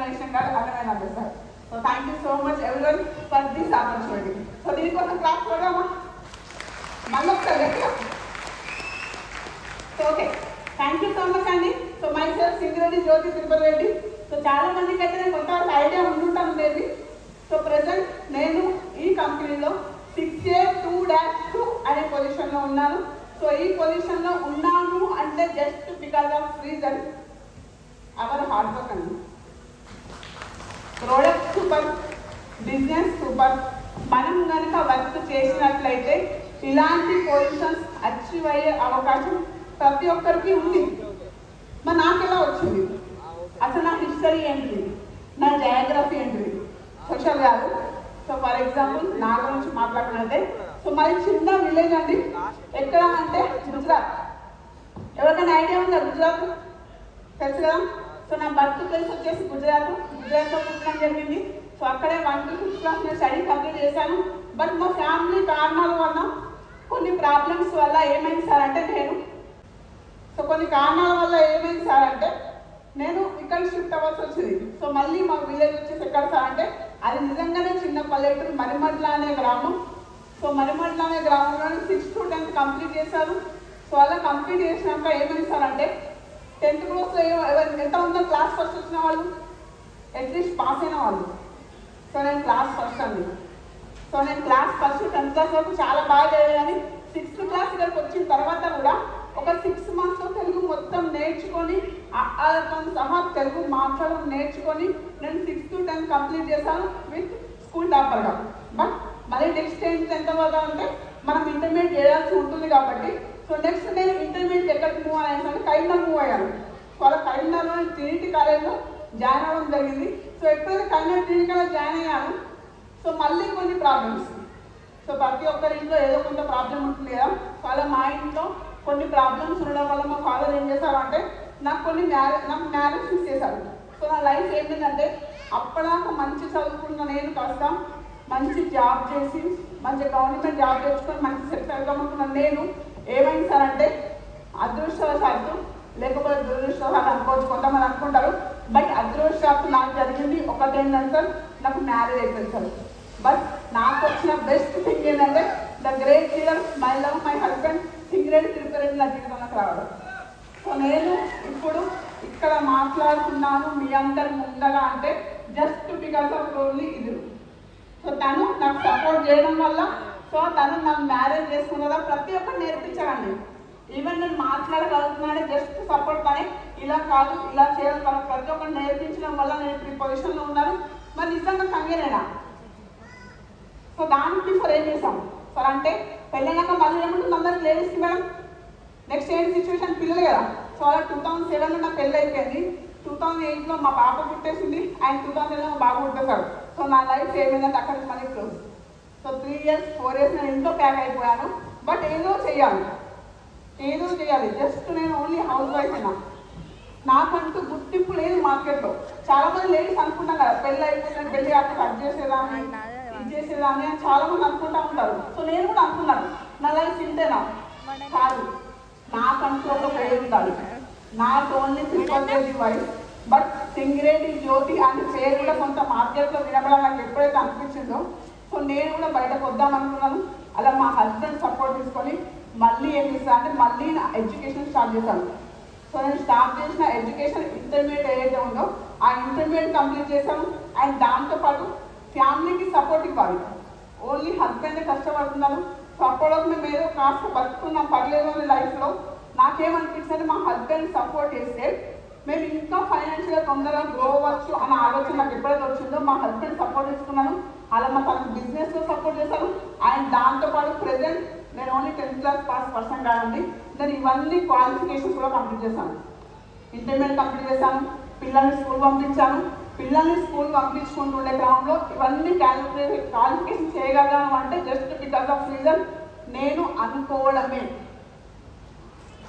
Explanation కాదు, అర్థమైన sir. So thank you so much everyone for this opportunity. So దీనికోసం class చూడమా మళ్ళీ ఒకసారి గట్టిగా. So okay, thank you so much అండి. So myself Singireddy Jyothi Tirupati Reddy. So చాలా మందికి అయితే నేను కొంతవరకు ఐడియా ఉంటుంటాను మేబీ. సో ప్రజెంట్ నేను ఈ కంపెనీలో 6A2-2 అనే పొజిషన్లో ఉన్నాను. సో ఈ పొజిషన్లో ఉన్నాను అంటే just because of reason our hard work అండి. Product super, business super. మనం కనుక వర్క్ చేసినట్లయితే ఇలాంటి పొజిషన్స్ అచీవ్ అయ్యే అవకాశం ప్రతి ఒక్కరికి ఉంది. మరి నాకు ఎలా వచ్చింది, అసలు నా హిస్టరీ ఏంటిది, నా జయోగ్రఫీ ఏంటిది, సోషల్ కాదు. సో ఫర్ ఎగ్జాంపుల్ నా గురించి మాట్లాడుకున్నట్టే, సో మరి చిన్న విలేజ్ అండి. ఎక్కడ అంటే గుజరాత్. ఎవరికైనా ఐడియా ఉందా గుజరాత్? తెలుసు కదా. సో నా బర్త్ ప్లేస్ వచ్చేసి గుజరాత్లో పుట్టడం జరిగింది. సో అక్కడే 1 to 6 క్లాస్ నేను స్టడీ కంప్లీట్ చేశాను. బట్ మా ఫ్యామిలీ కారణాల వల్ల కొన్ని ప్రాబ్లమ్స్ వల్ల ఏమైంది సార్ అంటే నేను ఇక్కడ షిఫ్ట్ అవ్వాల్సి వచ్చింది. సో మళ్ళీ మా విలేజ్ వచ్చేసి ఎక్కడ సార్ అంటే అది నిజంగానే చిన్న పల్లెటూరు, మరిమడ్ల అనే గ్రామం. సో మరిమడ్ల అనే గ్రామంలో 6th to 10th కంప్లీట్ చేశారు. సో అలా కంప్లీట్ చేసినాక ఏమైంది సార్ అంటే 10th క్లాస్లో ఎంత ఉందో క్లాస్ ఫస్ట్ వచ్చిన వాళ్ళు, అట్లీస్ట్ పాస్ అయిన వాళ్ళు. సో నేను క్లాస్ ఫస్ట్ అండి. సో నేను క్లాస్ ఫస్ట్ 10th క్లాస్ వరకు చాలా బాగా చదివాను. 6th క్లాస్ ఇక్కడికి వచ్చిన తర్వాత కూడా ఒక 6 months తెలుగు మొత్తం నేర్చుకొని అర్థం సహా తెలుగు మాట్లాడడం నేర్చుకొని నేను 6th to 10th కంప్లీట్ చేశాను విత్ స్కూల్ టాపర్గా. బట్ మళ్ళీ నెక్స్ట్ ఎంత వరకు అంటే మనం ఇంటర్మీడియట్ చేయాల్సి ఉంటుంది కాబట్టి సో నెక్స్ట్ నేను ఇంటర్మీడియట్ ఎక్కడికి మూవ్ అయ్యాను, కరీంనగర్ మూవ్ అయ్యాను. సో అలా కరీంనగర్లో ట్రినిటీ కాలేజ్లో జాయిన్ అవ్వడం జరిగింది. సో ఎప్పుడైతే కరీంనగర్ ట్రినిటీ కాలేజ్ జాయిన్ అయ్యాను, సో మళ్ళీ కొన్ని ప్రాబ్లమ్స్. సో ప్రతి ఒక్కరి ఇంట్లో ఏదో కొంత ప్రాబ్లం ఉంటుంది కదా. సో అలా మా ఇంట్లో కొన్ని ప్రాబ్లమ్స్ ఉండడం వల్ల మా ఫాదర్ ఏం చేశారు అంటే నాకు మ్యారేజ్ ఫిక్స్ చేశారు. సో నా లైఫ్ ఏంటంటే అప్పటిదాకా మంచి చదువుకున్న నేను కాస్త మంచి జాబ్ చేసి మంచి గవర్నమెంట్ జాబ్ తెచ్చుకొని మంచి సెటిల్ అవుతామనుకున్న నేను ఏమైంది సార్ అంటే అదృష్టవశాత్తు, లేకపోతే దురదృష్టవశాత్తు అనుకోవచ్చు, కొంతమంది అనుకుంటారు. బట్ అదృష్టవశాత్తు నాకు జరిగింది ఒకటేంటంటే సార్ నాకు మ్యారేజ్ అయిపోయింది సార్. బట్ నాకు వచ్చిన బెస్ట్ థింగ్ ఏంటంటే the great leader my love my husband Singireddy Tirupati Reddy నా జీవితంలోకి రావడం. సో నేను ఇప్పుడు ఇక్కడ మాట్లాడుతున్నాను మీ అందరి ముందగా అంటే జస్ట్ బికాస్ ఆఫ్ ఓన్లీ ఇది. సో తను నాకు సపోర్ట్ చేయడం వల్ల, సో తను నాకు మ్యారేజ్ చేసుకున్నదా ప్రతి ఒక్కరు నేర్పించాలండి. ఈవెన్ నేను మాట్లాడగలుగుతున్నానే జస్ట్ సపోర్ట్ కానీ ఇలా కాదు ఇలా చేయాలి ప్రతి ఒక్కరు నేర్పించడం వల్ల నేను ఇప్పుడు ఈ పొజిషన్లో ఉన్నాను. మరి నిజంగా కంగేనేనా? సో దానికి ఫర్ ఏం చేసాం సార్ అంటే పెళ్ళైనాక మళ్ళీ ఏముంటుంది అందరికి లేడీస్కి మేడం నెక్స్ట్ ఏంటి సిచ్యువేషన్, పిల్లలు కదా. సో అలా 2007లో నా పెళ్ళి అయిపోయింది. 2008లో మా పాప పుట్టేసింది అండ్ 2007లో మా బాబు పుట్టేశాడు. సో నా లైఫ్ ఏమైందంటే అక్కడికి మళ్ళీ క్లోజ్. సో 3 years 4 years నేను ఇంట్లో ప్యాక్ అయిపోయాను. బట్ ఏదో చేయాలి. జస్ట్ నేను ఓన్లీ హౌస్ వైఫ్ అయినా, నాకంటూ గుర్తింపు లేదు మార్కెట్లో. చాలా మంది లేడీస్ అనుకుంటాం కదా పెళ్ళి అయిపోయిందని పెళ్ళి అక్కడ కట్ చేసేదాన్ని ఇది చేసేదాన్ని అని చాలా మంది అనుకుంటా ఉంటారు. సో నేను కూడా అనుకున్నాను నా లైఫ్ ఇంతేనా, కాదు నాకంటూ ఒక పేరు ఉండాలి. Not only Tirupati wife but Singireddy Jyothi అనే పేరు కూడా కొంత మార్కెట్లో వినపడం నాకు ఎప్పుడైతే అనిపించిందో సో నేను కూడా బయటకు వద్దాం అనుకున్నాను. అలా మా హస్బెండ్ సపోర్ట్ తీసుకొని మళ్ళీ ఏం చేస్తాను అంటే మళ్ళీ నా ఎడ్యుకేషన్ స్టార్ట్ చేశాను. సో నేను స్టార్ట్ చేసిన ఎడ్యుకేషన్ ఇంటర్మీడియట్ ఏదైతే ఉందో ఆ ఇంటర్మీడియట్ కంప్లీట్ చేశాను. అండ్ దాంతోపాటు ఫ్యామిలీకి సపోర్ట్ ఇవ్వాలి. ఓన్లీ హస్బెండ్ కష్టపడుతున్నారు, సో అప్పటికి మేము ఏదో కాస్త బతుకున్నాం పర్లేదు అని లైఫ్లో నాకేమనిపిస్తుంది మా హస్బెండ్ సపోర్ట్ చేస్తే మేము ఇంకా ఫైనాన్షియల్గా తొందరగా గ్రో అవ్వచ్చు అన్న ఆలోచన నాకు ఎప్పుడైతే వచ్చిందో మా హస్బెండ్ సపోర్ట్ తీసుకున్నాను. అలా మా తనకు బిజినెస్లో సపోర్ట్ చేశాను. అండ్ దాంతోపాటు ప్రెజెంట్ నేను only 10th class pass person కాదండి, నేను ఇవన్నీ క్వాలిఫికేషన్స్ కూడా కంప్లీట్ చేశాను. ఇంటర్మీడియట్ కంప్లీట్ చేశాను, పిల్లల్ని స్కూల్ పంపించాను. పిల్లల్ని స్కూల్ పంపించుకుంటుండే క్రమంలో ఇవన్నీ క్వాలిఫికేషన్ చేయగలను అంటే జస్ట్ బికాస్ ఆఫ్ రీజన్ నేను అనుకోవడమే.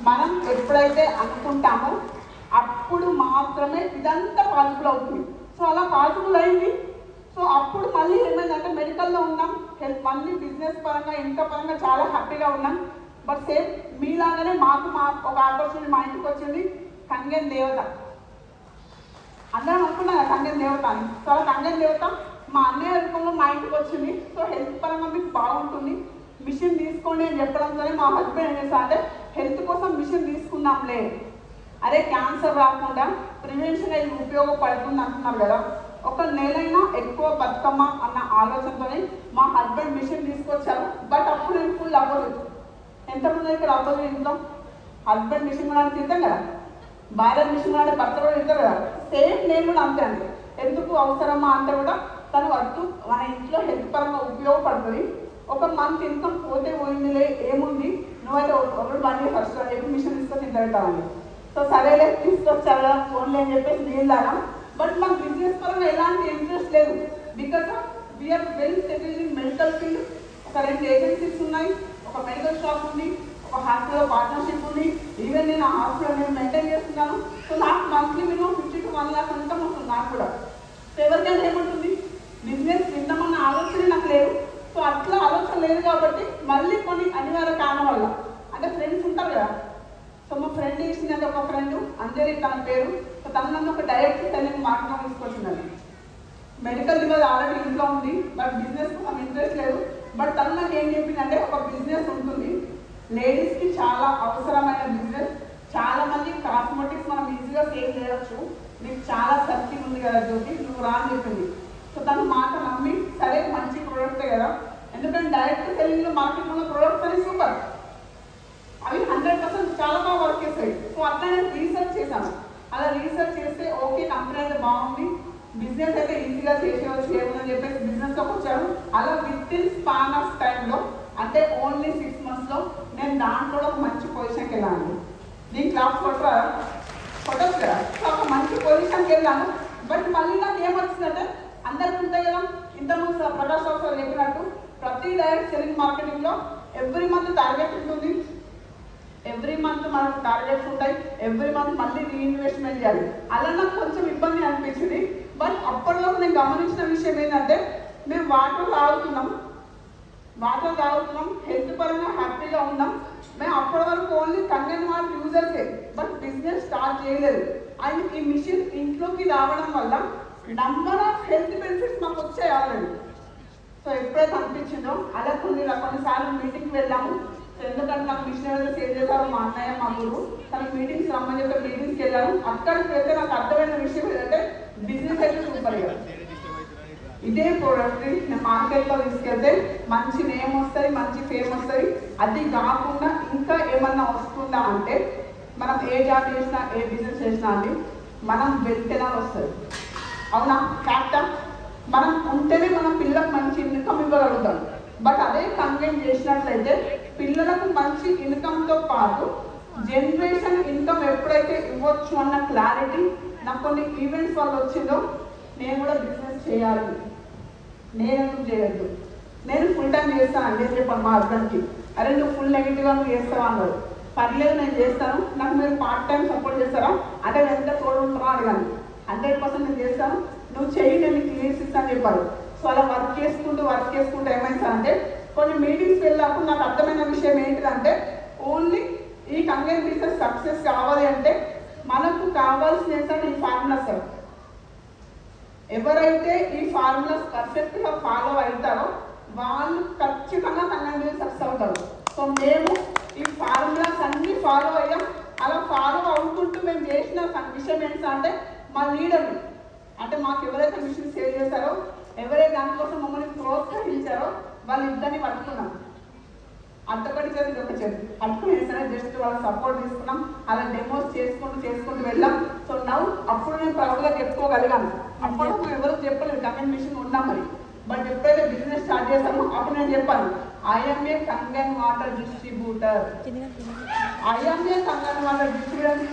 మనం ఎప్పుడైతే అనుకుంటామో అప్పుడు మాత్రమే ఇదంతా పాసిబుల్ అవుతుంది. సో అలా పాసిబుల్ అయింది. సో అప్పుడు మళ్ళీ ఏమైందంటే మెడికల్లో ఉన్నాం, హెల్త్ అన్ని బిజినెస్ పరంగా ఇంకా పరంగా చాలా హ్యాపీగా ఉన్నాం. బట్ సేమ్ మీలాగానే మాకు ఒక ఆపర్చునిటీ మా ఇంటికి వచ్చింది, కంగేన్ దేవత. అందరం అనుకున్నాం కంగేన్ దేవత అని. సో కంగన్ దేవత మా అన్నయ్య రూపంలో మా ఇంటికి వచ్చింది. సో హెల్త్ పరంగా మీకు బాగుంటుంది, మిషన్ తీసుకోండి అని చెప్పడంతోనే మా హస్బెండ్ ఏం చేస్తా అంటే హెల్త్ కోసం మిషన్ తీసుకున్నాంలే, అరే క్యాన్సర్ రాకుండా ప్రివెన్షన్ ఇది ఉపయోగపడుతుంది అంటున్నారు కదా, ఒక నెలైనా ఎక్కువ బతుకమ్మ అన్న ఆలోచనతోనే మా హస్బెండ్ మిషన్ తీసుకొచ్చారు. బట్ అప్పుడు నేను ఫుల్ అపోజిట్. ఎంతమంది ఇక్కడ అపోజిట్ ఇంట్లో హస్బెండ్ మిషన్ కూడా తింటాం కదా, భార్య మిషన్ కూడా భర్త కూడా తింటారు కదా, సేమ్ నేను కూడా అంతే అండి. ఎందుకు అవసరమా అంటే కూడా తను వద్దు, మన ఇంట్లో హెల్త్ పరంగా ఉపయోగపడుతుంది. ఒక మంత్ ఇన్కమ్ పోతే పోయిందిలే, ఏముంది నువ్వైతే ఒకటి బండి ఫస్ట్ ఎప్పుడు మిషన్ తీసుకొని తింటామండి. సో సరేలే తీసుకొచ్చారు కదా ఫోన్లే అని చెప్పేసి నేను దానం. బట్ మాకు బిజినెస్ పరంగా ఎలాంటి ఇంట్రెస్ట్ లేదు. Because we are well settled in medical field. ఒక 2 ఏజెన్సీస్ ఉన్నాయి, ఒక మెడికల్ షాప్ ఉంది, ఒక హాస్పిటల్ పార్ట్నర్షిప్ ఉంది. ఈవెన్ నేను ఆ హాస్పిటల్ నేను మెయింటైన్ చేస్తున్నాను. సో నాకు monthly minimum 50 to 1 lakh income వస్తుంది నాకు కూడా. సో ఎవరికైనా ఏముంటుంది, బిజినెస్ విందామన్న ఆలోచన నాకు లేదు. సో అట్లా ఆలోచన లేదు కాబట్టి మళ్ళీ కొన్ని అనివార్య కారణం వల్ల అంటే ఫ్రెండ్స్ ఉంటారు కదా. సో మా ఫ్రెండ్ చేసిందంటే ఒక ఫ్రెండ్ అంజలి తన పేరు. సో తను నన్ను ఒక డైరెక్ట్ సెల్లింగ్ మార్కెట్ తీసుకొచ్చిందండి. మెడికల్ డివైజ్ ఆల్రెడీ ఇంట్లో ఉంది, బట్ బిజినెస్ కోసం ఇంట్రెస్ట్ లేదు. బట్ తను నాకు ఏం చెప్పిందంటే ఒక బిజినెస్ ఉంటుంది, లేడీస్కి చాలా అవసరమైన బిజినెస్, చాలా మంది కాస్మెటిక్స్ మనం ఈజీగా సేల్ చేయవచ్చు, నీకు చాలా సర్కిల్ ఉంది కదా జ్యోతి, నువ్వు రా అని చెప్పింది. సో తను మాట నమ్మి సరే మంచి ప్రోడక్టే కదా, ఎందుకంటే డైరెక్ట్ సెల్లింగ్లో మార్కెట్లో ఉన్న ప్రోడక్ట్స్ అని సూపర్, అవి 100% చాలా బాగా వర్క్ చేస్తాయి. సో అట్లా నేను రీసెర్చ్ చేశాను. అలా రీసెర్చ్ చేస్తే ఓకే కంపెనీ అయితే బాగుంది, బిజినెస్ అయితే ఈజీగా చేసేవచ్చు ఏమని చెప్పేసి బిజినెస్లోకి వచ్చాను. అలా విత్ ఇన్ స్పాన్ ఆఫ్ టైంలో అంటే ఓన్లీ 6 monthsలో నేను దాంట్లో ఒక మంచి పొజిషన్కి వెళ్ళాను. దీని క్లాస్ కొట్టచ్చు కదా. సో ఒక మంచి పొజిషన్కి వెళ్ళాను. బట్ మళ్ళీ నాకు ఏమొచ్చిందంటే అందరికి ఉంటాయి కదా, ఇంతకుముందు ప్రకాష్ రావు సార్ చెప్పినట్టు ప్రతి డైరెక్ట్ సెల్లింగ్ మార్కెటింగ్లో ఎవ్రీ మంత్ టార్గెట్ ఉంటుంది, ఎవ్రీ మంత్ మనకు టార్గెట్స్ ఉంటాయి, ఎవ్రీ మంత్ మళ్ళీ రీఇన్వెస్ట్మెంట్ చేయాలి. అలా నాకు కొంచెం ఇబ్బంది అనిపించింది. బట్ అప్పటిలో నేను గమనించిన విషయం ఏంటంటే మేము వాటర్ తాగుతున్నాం, హెల్త్ పరంగా హ్యాపీగా ఉన్నాం. మేము అప్పటి వరకు ఓన్లీ కంగన్ వాటర్ యూజర్సే, బట్ బిజినెస్ స్టార్ట్ చేయలేదు. అండ్ ఈ మిషన్ ఇంట్లోకి రావడం వల్ల నంబర్ ఆఫ్ హెల్త్ బెనిఫిట్స్ మాకు వచ్చాయి ఆల్రెడీ. సో ఎప్పుడైతే అనిపించిందో అలా కొన్నిసార్లు మీటింగ్కి వెళ్ళాము. సో ఎందుకంటే నాకు మిషన్ ఏదైతే సేల్ చేశారో మా అన్నయ్య మా గురు తనకి మీటింగ్స్ రమ్మని చెప్పి మీటింగ్స్కి వెళ్ళాను. అక్కడికి వెళ్తే నాకు అర్థమైన విషయం ఏంటంటే బిజినెస్ అయితే సూపర్ గా ఇదే ప్రోడక్ట్ నేను మార్కెట్లో తీసుకెళ్తే మంచి నేమ్ వస్తుంది, మంచి ఫేమ్ వస్తుంది. అది కాకుండా ఇంకా ఏమన్నా వస్తుందా అంటే మనం ఏ జాబ్ చేసినా ఏ బిజినెస్ చేసినా అండి మనం వెళ్తేనే వస్తుంది. అవునా ఫ్యాక్టా? మనం ఉంటేనే మనం పిల్లలకు మంచి ఇన్కమ్ ఇవ్వగలుగుతాం. బట్ అదే కంగన్ చేసినట్లయితే పిల్లలకు మంచి ఇన్కమ్తో పాటు జనరేషన్ ఇన్కమ్ ఎప్పుడైతే ఇవ్వచ్చు అన్న క్లారిటీ నాకు కొన్ని ఈవెంట్స్ వల్ల వచ్చిందో నేను కూడా బిజినెస్ చేయాలి, నేను ఎందుకు చేయొద్దు, నేను ఫుల్ టైం చేస్తాను అంటే చెప్పాను మా హస్బెండ్కి, అరే నువ్వు ఫుల్ నెగిటివ్గా నువ్వు చేస్తావా అన్నారు. పర్లేదు నేను చేస్తాను, నాకు మీరు పార్ట్ టైం సపోర్ట్ చేస్తారా అంటే నేను ఎంత తోడు ఉంటారో అడిగాను. 100% నేను చేస్తాను, నువ్వు చెయ్యి నేను క్లియర్స్ ఇస్తాను చెప్పారు. సో అలా వర్క్ చేసుకుంటూ ఏమైంది అంటే కొన్ని మీటింగ్స్ వెళ్ళినప్పుడు నాకు అర్థమైన విషయం ఏంటిదంటే ఓన్లీ ఈ కంగన్ బిజినెస్ సక్సెస్ కావాలి అంటే మనకు కావాల్సిన ఈ ఫార్ములాస్, ఎవరైతే ఈ ఫార్ములాస్ పర్ఫెక్ట్గా ఫాలో అవుతారో వాళ్ళు ఖచ్చితంగా కంగన్ బిజినెస్ సక్సెస్ అవుతారు. సో మేము ఈ ఫార్ములాస్ అన్నీ ఫాలో అయ్యాం. అలా ఫాలో అవుతుంటూ మేము చేసిన విషయం ఏంటంటే మా లీడర్ అంటే మాకు ఎవరైతే మిషన్ సేల్ చేశారో ఎవరైతే దానికోసం మమ్మల్ని ప్రోత్సహించారో వాళ్ళిద్దరిని పట్టుకున్నాం. అట్టొకటి చేతి ఒక చేతి పట్టుకుని సరే జస్ట్ వాళ్ళ సపోర్ట్ తీసుకున్నాం. అలా డెమోస్ చేసుకుంటూ వెళ్ళాం. సో నవ్వు అప్పుడు నేను ప్రౌడ్గా చెప్పుకోగలిగాను. అప్పుడు మేము ఎవరికి చెప్పలేదు కంగన్ మిషన్ ఉన్నాం మరి. బట్ ఎప్పుడైతే బిజినెస్ స్టార్ట్ చేశామో అప్పుడు నేను చెప్పాను I'm a Kangen water distributor,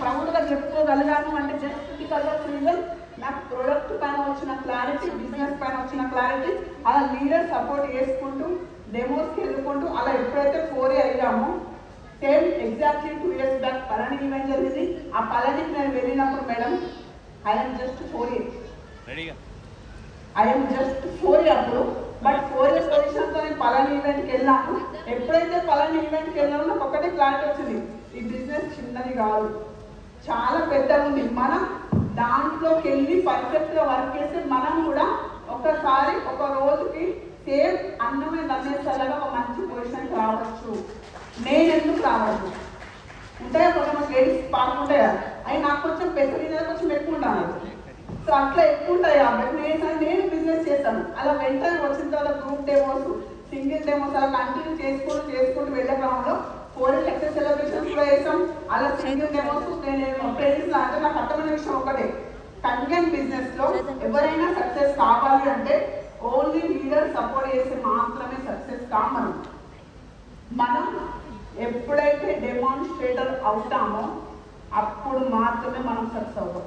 ప్రౌడ్గా చెప్పుకోగలిగాను. అంటే జస్ట్ బికాజ్ ఆఫ్ రీజన్ నాకు ప్రోడక్ట్ పైన వచ్చిన క్లారిటీ, బిజినెస్ పైన వచ్చిన క్లారిటీ, అలా లీడర్ సపోర్ట్ చేసుకుంటూ డెమోస్కి వెళ్ళుకుంటూ అలా ఎప్పుడైతే 4 years అయ్యామో same exactly 2 years back Palani event జరిగింది. ఆ పళనికి నేను వెళ్ళినప్పుడు మేడం ఐఎమ్ జస్ట్ 4 years అప్పుడు. బట్ 4 years పొజిషన్తో నేను పళని ఈవెంట్కి వెళ్ళాను. ఎప్పుడైతే పళని ఈవెంట్కి వెళ్ళానో నాకు ఒకటే క్లారిటీ వచ్చింది, ఈ బిజినెస్ చిన్నది కాదు, చాలా పెద్దగా ఉంది. మనం దాంట్లోకి వెళ్ళి పర్ఫెక్ట్గా వర్క్ చేస్తే మనం ఒక్కసారి ఒక రోజుకి సేమ్ అన్నమే దండేసేలాగా ఒక మంచి పొజిషన్కి రావచ్చు. నేను ఎందుకు రావచ్చు? ఉంటాయా కొంతమంది లేడీస్ పాడుకుంటాయి కదా, అవి నాకు కొంచెం పెద్దగా కొంచెం ఎక్కువ ఉంటాను. సో అట్లా ఎక్కువ ఉంటాయి కాబట్టి నేను బిజినెస్ చేస్తాను. అలా వెంటనే వచ్చిన తర్వాత గ్రూప్ డెమోస్, సింగిల్ డెమోస్ అలా కంటిన్యూ చేసుకుంటూ వెళ్ళే క్రమంలో 4 సక్సెస్ సెలబ్రేషన్స్ కూడా చేస్తాం. అలా సింగిల్ డెమోస్ నేను ప్రేరిస్తున్నా. అంటే నాకు అర్థమైన విషయం ఒకటే, కంటెంట్ బిజినెస్ లో ఎవరైనా సక్సెస్ కావాలి అంటే ఓన్లీ లీడర్ సపోర్ట్ చేసి మాత్రమే సక్సెస్ కామను. మనం ఎప్పుడైతే డెమాన్స్ట్రేటర్ అవుతామో అప్పుడు మాత్రమే మనం సక్సెస్ అవుతాం.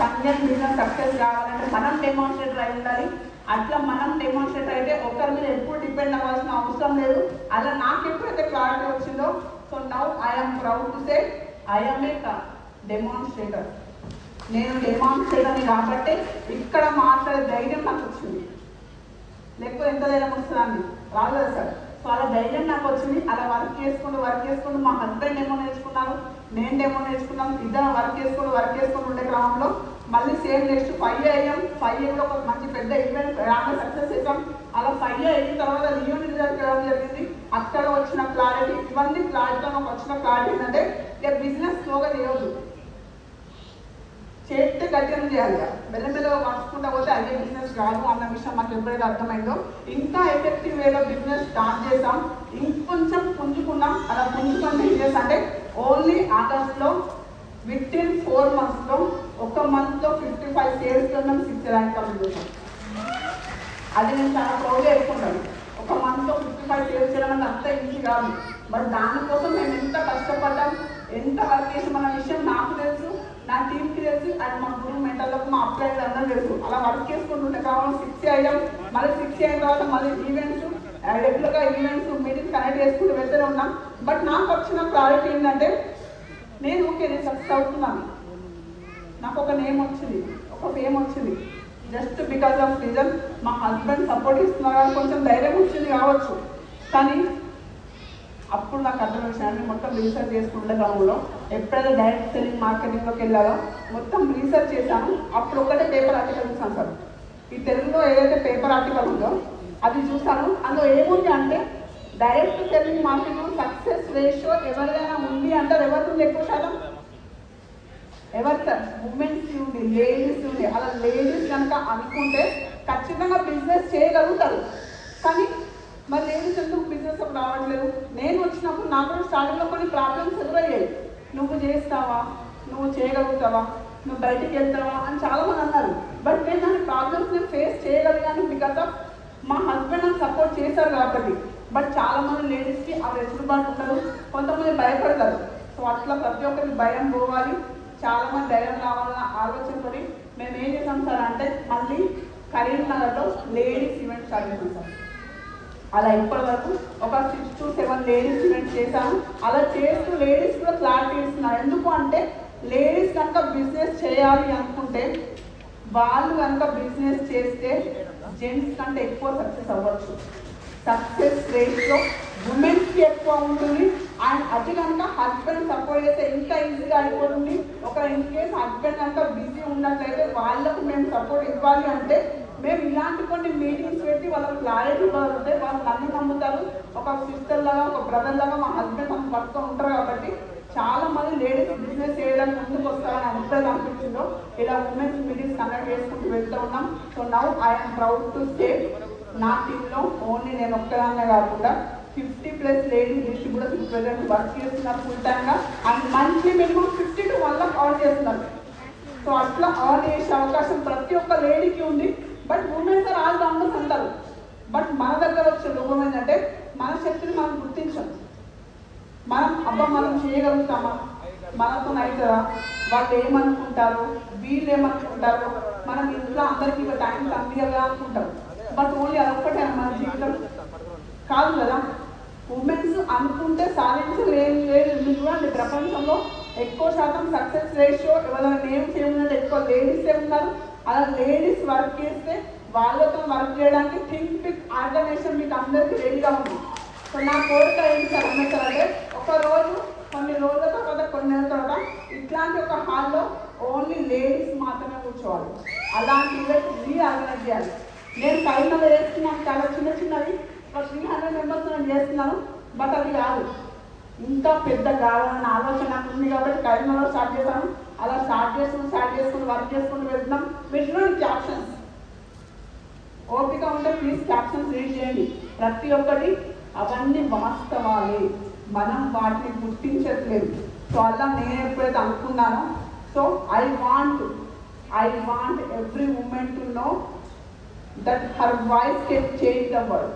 కంటెంట్ బిజినెస్ సక్సెస్ కావాలంటే మనం డెమాన్స్ట్రేటర్ అయి ఉండాలి. అట్లా మనం డెమాన్స్ట్రేటర్ అయితే ఒకరి మీద ఎప్పుడు డిపెండ్ అవ్వాల్సిన అవసరం లేదు. అలా నాకు ఎప్పుడైతే క్లారిటీ వచ్చిందో, so now I'm proud to say I'm a demonstrator. నేను డెమాన్స్ట్రేటర్ని కాబట్టి ఇక్కడ మాట్లాడే ధైర్యం నాకు వచ్చింది. లేకపోతే ఎంత ధైర్యం వస్తుందండి? రాదు కదా సార్. సో అలా ధైర్యం నాకు వచ్చింది. అలా వర్క్ చేసుకుంటూ మా హస్బెండ్ డెమో నేర్చుకున్నారు, నేను డెమో నేర్చుకున్నాం. ఇద్దరు వర్క్ చేసుకుంటూ ఉండే క్రమంలో మళ్ళీ సేమ్ నెక్స్ట్ 5 AM కూడా ఒక మంచి పెద్ద ఈవెంట్ సక్సెస్ చేసాం. అలా 5 అయిన తర్వాత లియోని రిజల్ట్ వెళ్ళడం జరిగింది. అక్కడ వచ్చిన క్లారిటీ, ఇవన్నీ క్లారిటీతో నాకు వచ్చిన క్లారిటీ ఏంటంటే ఇక బిజినెస్ స్లోగా చేయవద్దు, చేస్తే గట్టిగా చేయాలి. మెల్లమెల్లగా మార్చుకుంటా పోతే అదే బిజినెస్ కాదు అన్న విషయం మాకు ఎప్పుడైతే అర్థమైందో ఇంకా ఎఫెక్టివ్ వేలో బిజినెస్ స్టార్ట్ చేసాం. ఇంకొంచెం పుంజుకున్నాం. అలా పుంజుకొని బిజినెస్ అంటే ఓన్లీ ఆగస్ట్లో వితిన్ 4 monthsలో 1 monthలో 55 సేల్స్లో మేము 6 ర్యాంక్ కంప్లీట్ చేసాం. అది నేను చాలా ప్రౌడ్గా చెప్పుకుంటాను. 1 monthలో 55 సేల్స్ చేయడం అంటే అంత ఈజీ కాదు. బట్ దానికోసం మేము ఎంత కష్టపడ్డాం, ఎంత వర్క్ చేసామన్న విషయం నాకు తెలుసు, నా టీంకి తెలుసు, అండ్ మా గురువు మెంటర్లకు మా అప్లైడ్ అందరూ తెలుసు. అలా వర్క్ చేసుకుంటుంటే కావాలి 6 అయ్యాం. మళ్ళీ 6 అయిన తర్వాత మళ్ళీ ఈవెంట్స్, రెగ్యులర్గా ఈవెంట్స్ మీటింగ్ కనెక్ట్ చేసుకుంటూ వెళ్తూనే ఉన్నాం. బట్ నాకు వచ్చిన క్లారిటీ ఏంటంటే నేను సక్సెస్ అవుతున్నాను. నాకు ఒక నేమ్ వచ్చింది, ఒక ఫేమ్ వచ్చింది. జస్ట్ బికాస్ ఆఫ్ రీజన్ మా హస్బెండ్ సపోర్ట్ ఇస్తున్నారు, కొంచెం ధైర్యం వచ్చింది కావచ్చు. కానీ అప్పుడు నాకు అర్థమైన విషయాన్ని మొత్తం రీసెర్చ్ చేసుకుంటే క్రమంలో ఎప్పుడైతే డైరెక్ట్ సెల్లింగ్ మార్కెటింగ్లోకి వెళ్ళాలో మొత్తం రీసెర్చ్ చేశాను. అప్పుడు ఒకటే పేపర్ ఆర్టికల్ చూసాను సార్. ఈ తెలుగులో ఏదైతే పేపర్ ఆర్టికల్ ఉందో అది చూసాను. అందులో ఏముంది అంటే direct selling marketing success ratio ఎవరిదైనా ఉంది అంటారు. ఎవరికి ఎక్కువ శాతం? ఎవరు సార్? ఉమెన్స్ ఉంది, లేడీస్ ఉంది. అలా లేడీస్ కనుక అనుకుంటే ఖచ్చితంగా బిజినెస్ చేయగలుగుతారు. కానీ మరి లేడీస్ ఎందుకు బిజినెస్ రావట్లేదు? నేను వచ్చినప్పుడు నాకు స్టార్టింగ్లో కొన్ని ప్రాబ్లమ్స్ ఎదురయ్యాయి. నువ్వు చేస్తావా, నువ్వు చేయగలుగుతావా, నువ్వు బయటికి వెళ్తావా అని చాలామంది అన్నారు. బట్ నేను దాని ప్రాబ్లమ్స్ నేను ఫేస్ చేయగలిగాను బికాస్ ఆఫ్ మా హస్బెండ్ నాకు సపోర్ట్ చేశారు కాబట్టి. బట్ చాలామంది లేడీస్కి ఆ వెసులుబాటు ఉండదు, కొంతమంది భయపడతారు. సో అట్లా ప్రతి ఒక్కరికి భయం పోవాలి, చాలామంది ధైర్యం రావాలన్న ఆలోచనతో మేము ఏం చేసాం సార్ అంటే మళ్ళీ కరీంనగర్లో లేడీస్ ఈవెంట్ స్టార్ట్ చేసాం సార్. అలా ఇప్పటి వరకు ఒక 6 to 7 లేడీస్ ఈవెంట్స్ చేశాను. అలా చేస్తూ లేడీస్ కూడా క్లారిటీ ఇస్తున్నారు. ఎందుకు అంటే లేడీస్ కనుక బిజినెస్ చేయాలి అనుకుంటే వాళ్ళు కనుక బిజినెస్ చేస్తే జెంట్స్ కంటే ఎక్కువ సక్సెస్ అవ్వచ్చు. సక్సెస్ రేట్లో ఉమెన్స్కి ఎక్కువ ఉంటుంది. అండ్ అది కనుక హస్బెండ్ సపోర్ట్ చేస్తే ఇంకా ఈజీగా అయిపోతుంది. ఒక ఇన్ కేస్ హస్బెండ్ కనుక బిజీ ఉన్నట్లయితే వాళ్ళకు మేము సపోర్ట్ ఇవ్వాలి అంటే మేము ఇలాంటి కొన్ని మీటింగ్స్ పెట్టి వాళ్ళకి క్లారిటీ ఇవ్వాలంటే వాళ్ళు నన్ను నమ్ముతారు. ఒక సిస్టర్ లాగా, ఒక బ్రదర్ లాగా మా హస్బెండ్ మనం పట్టుకొని ఉంటారు. కాబట్టి చాలా మంది లేడీస్ బిజినెస్ చేయడానికి ముందుకు వస్తారని అంతగా అనిపించిందో ఇలా ఉమెన్స్ మీటింగ్స్ కండక్ట్ చేసుకుంటూ వెళ్తూ ఉన్నాం. So now I'm proud to say నా టీంలో ఓన్లీ నేను ఒక్కదాన్నే కాకుండా 50+ లేడీస్ డిస్ట్రిబ్యూటర్స్ ప్రజెంట్ వర్క్ చేస్తున్నారు ఫుల్ టైమ్గా. And monthly minimum 50 to 1 lakh order చేస్తున్నారు. సో అట్లా ఆర్డర్ చేసే అవకాశం ప్రతి ఒక్క లేడీకి ఉంది. But womens are all rounders అంటారు. బట్ మన దగ్గర వచ్చే లోపం ఏంటంటే మన శక్తిని మనం గుర్తించాం. మనం చేయగలుగుతామా, మనతో అవుతారా, వాళ్ళు ఏమనుకుంటారు, వీళ్ళు ఏమనుకుంటారు, మనం ఇంట్లో అందరికీ టైం కంప్లీట్గా అనుకుంటారు. బట్ ఓన్లీ అదొక్కటే మన జీవితం కాదు కదా. ఉమెన్స్ అనుకుంటే సాధించలేదు లేదు. మీరు చూడండి ప్రపంచంలో ఎక్కువ శాతం సక్సెస్ రేషియో ఎవరైనా నేమ్స్ ఏమున్నట్టు ఎక్కువ లేడీసే ఉన్నారు. అలా లేడీస్ వర్క్ చేస్తే వాళ్ళతో వర్క్ చేయడానికి థింక్ బిగ్ ఆర్గనైజేషన్ మీకు అందరికీ రెడీగా ఉంది. సో నా కోరిక ఏంటి సార్ అంటే ఒకరోజు కొన్ని రోజుల తర్వాత కొన్ని నెలల తర్వాత ఇట్లాంటి ఒక హాల్లో ఓన్లీ లేడీస్ మాత్రమే కూర్చోవాలి. అలాంటి ఈవెంట్ మీరు ఆర్గనైజ్ చేయాలి. నేను కరీంనగర్ చేస్తున్నాను చాలా చిన్న చిన్నవి, ఒక 300 మెంబర్స్ నేను చేస్తున్నాను. బట్ అది కాదు, ఇంకా పెద్ద కావాలన్న ఆలోచన నాకు ఉంది కాబట్టి కరీంనగర్ స్టార్ట్ చేశాను. అలా స్టార్ట్ చేసుకుని వర్క్ చేసుకుంటూ వెళ్తున్నాం. మీరు క్యాప్షన్స్ ఓపిక ఉంటే ప్లీజ్ క్యాప్షన్స్ రీడ్ చేయండి. ప్రతి ఒక్కటి అవన్నీ వాస్తవాలే, మనం వాటిని గుర్తించట్లేదు. సో అలా నేను ఎప్పుడైతే అనుకున్నానో, so I want every women to know that her voice can change the world.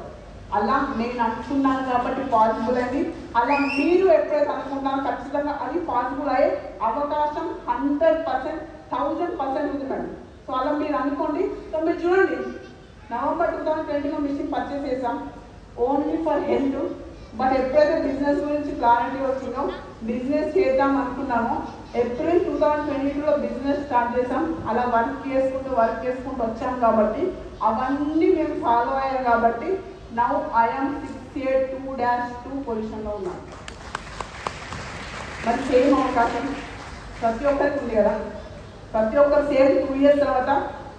అలా నేను అనుకున్నాను కాబట్టి పాసిబుల్ అయింది. అలా మీరు ఎప్పుడైతే అనుకుంటారో ఖచ్చితంగా అది పాసిబుల్ అయ్యే అవకాశం 100%, 1000% ఉంది మేడం. సో అలా మీరు అనుకోండి. సో మీరు చూడండి, నవంబర్ 2020లో మిషన్ పర్చేస్ చేసాం ఓన్లీ ఫర్ హెల్త్. బట్ ఎప్పుడైతే బిజినెస్ గురించి క్లారిటీ వచ్చిందో, బిజినెస్ చేద్దాం అనుకున్నామో, ఏప్రిల్ 2022లో బిజినెస్ స్టార్ట్ చేసాం. అలా వర్క్ చేసుకుంటూ వచ్చాం కాబట్టి అవన్నీ మేము ఫాలో అయ్యాం కాబట్టి నౌ ఐఎమ్ 682-2 పొజిషన్లో ఉన్నాను. మరి సేమ్ అవకాశం ప్రతి ఒక్కరికి ఉంది కదా. ప్రతి ఒక్కరు సేమ్ 2 ఇయర్స్ తర్వాత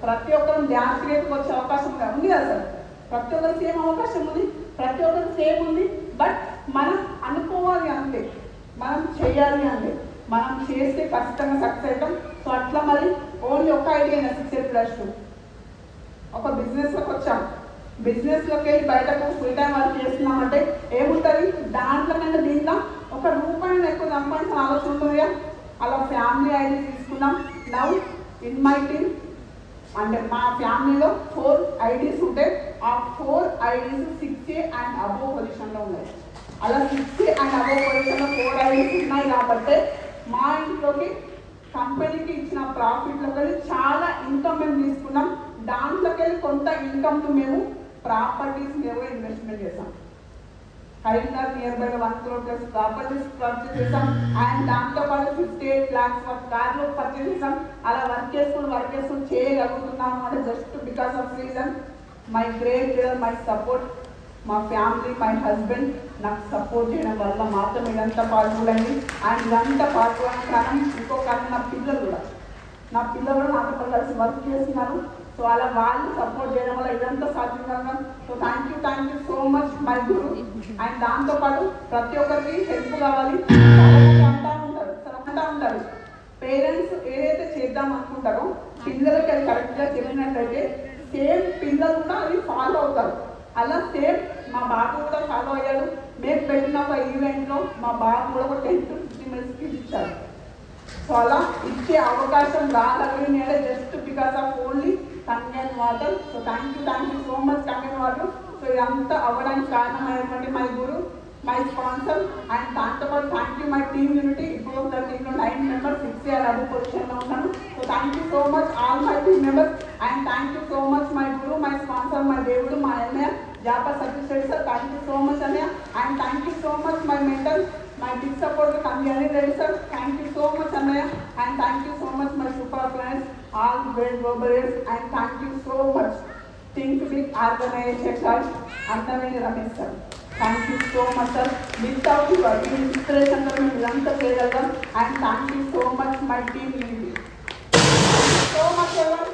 ప్రతి ఒక్కరు డ్యాన్స్ క్రియేట్కి వచ్చే అవకాశం ఉంది కదా సార్. ప్రతి ఒక్కరు సేమ్ అవకాశం ఉంది, ప్రతి ఒక్కరు సేమ్ ఉంది. బట్ మనం అనుకోవాలి అంతే, మనం చేయాలి అంతే. మనం చేస్తే ఖచ్చితంగా సక్సెస్ అవుతాం. సో అట్లా మరి ఓన్లీ ఒక ఐడియా 682 ఒక బిజినెస్లోకి వచ్చాం. బిజినెస్లోకి వెళ్ళి బయటకు ఫుల్ టైం వర్క్ చేస్తున్నామంటే ఏముంటుంది, దాంట్లో కన్నా దీంట్లో ₹1 ఎక్కువ సంపాదించిన ఆలోచన ఉంటుందిగా. అలా ఫ్యామిలీ ఐడి తీసుకున్నాం. నవ్ ఇన్ మై టీమ్ అంటే మా ఫ్యామిలీలో 4 ఐడీస్ ఉంటాయి. ఆ 4 ఐడీస్ 6A అండ్ అబోవ్ పొజిషన్లో ఉన్నాయి. అలా 6A అండ్ అబోవ్ పొజిషన్లో 4 ఐడీస్ ఉన్నాయి కాబట్టి మా ఇంట్లోకి కంపెనీకి ఇచ్చిన ప్రాఫిట్లోకి వెళ్ళి చాలా ఇన్కమ్ మేము తీసుకున్నాం. దాంట్లోకి వెళ్ళి కొంత ఇన్కమ్ మేము ప్రాపర్టీస్ మీద ఇన్వెస్ట్మెంట్ చేసాం. Karimnagar near by 1 crore properties purchase చేసాం. అండ్ దాంతోపాటు 58 lakhs వర్త్ కార్లు పర్చేస్ చేసాం. అలా వర్క్ చేసుకుని చేయగలుగుతున్నాము అంటే just because of reason my great leader, my support, మా ఫ్యామిలీ, మై హస్బెండ్ నాకు సపోర్ట్ చేయడం వల్ల మాత్రం ఇదంతా పాసిబుల్ అయింది. అండ్ ఇదంతా పాసిబుల్ అయిన కారణం ఇంకో కారణం నా పిల్లలు కూడా నాతో కలిసి వర్క్ చేస్తున్నారు. సో అలా వాళ్ళు సపోర్ట్ చేయడం వల్ల ఇదంతా సాధ్యం కలగడం. So thank you so much my Guru. And దాంతోపాటు ప్రతి ఒక్కరికి హెల్ప్ కావాలి. అంటూ ఉంటారు పేరెంట్స్ ఏదైతే చేద్దాం అనుకుంటారో పిల్లలకి అది కరెక్ట్గా చెప్పినట్లయితే సేమ్ పిల్లలు కూడా అది ఫాలో అవుతారు. అలా సేమ్ మా బాబు కూడా ఫాలో అయ్యాడు. మేము పెట్టిన ఒక ఈవెంట్లో మా బాబు కూడా ఒక 10 to 15 minutes ఇచ్చారు. సో అలా ఇచ్చే అవకాశం రాగలిగిన just because of only Kangen water. So thank you so much Kangen water. So ఇదంతా అవ్వడానికి కారణమైనటువంటి my guru, my sponsor. And దాంతోపాటు thank you my team unity. ఇప్పుడు దీంట్లో 9 members 6A and above పొజిషన్లో ఉన్నాను. So thank you so much all my team members. And thank you so much my guru, my sponsor, my దేవుడు, మా అన్నయ్య Japa Satish Reddy sir. Thank you so much అన్నయ్య. And thank you so much my mentor, my big supporter Kanjani Reddy sir. Thank you so much Annaya. And thank you so much my super clients, all great globalists. And thank you so much Think Big Organization Annavini Ramesh sir. Thank you so much sir. Without your inspiration we will చేయగలం. And thank you so much my team. Thank you so much everyone.